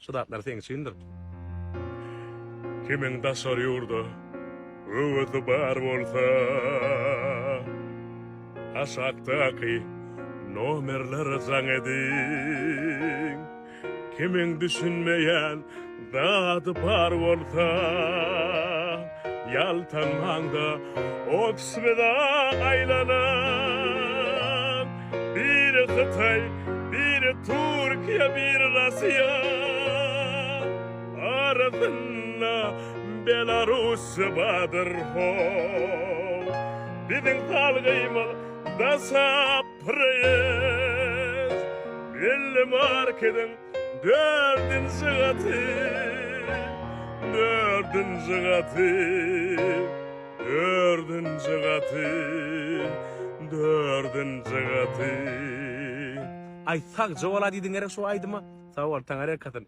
şudatlar seň üçindir. Kimin da soruyordu, övüdü bar bolsa, aşaktaki nomerler zan edin. Kimin düşünmeyen dadı bar bolsa, yaltanmanda oksveda aylanan. Bir Xitay, bir Türkiye, bir Rusya, arasında Belarus badır ho. Bizim talgıymal da saprayız. Belli markedin dördüncü katı, dördüncü katı, dördüncü katı, dördüncü katı. Aytsak jogala diýdiň gerek şu aýdyma. Sag bol taňa rekatyn.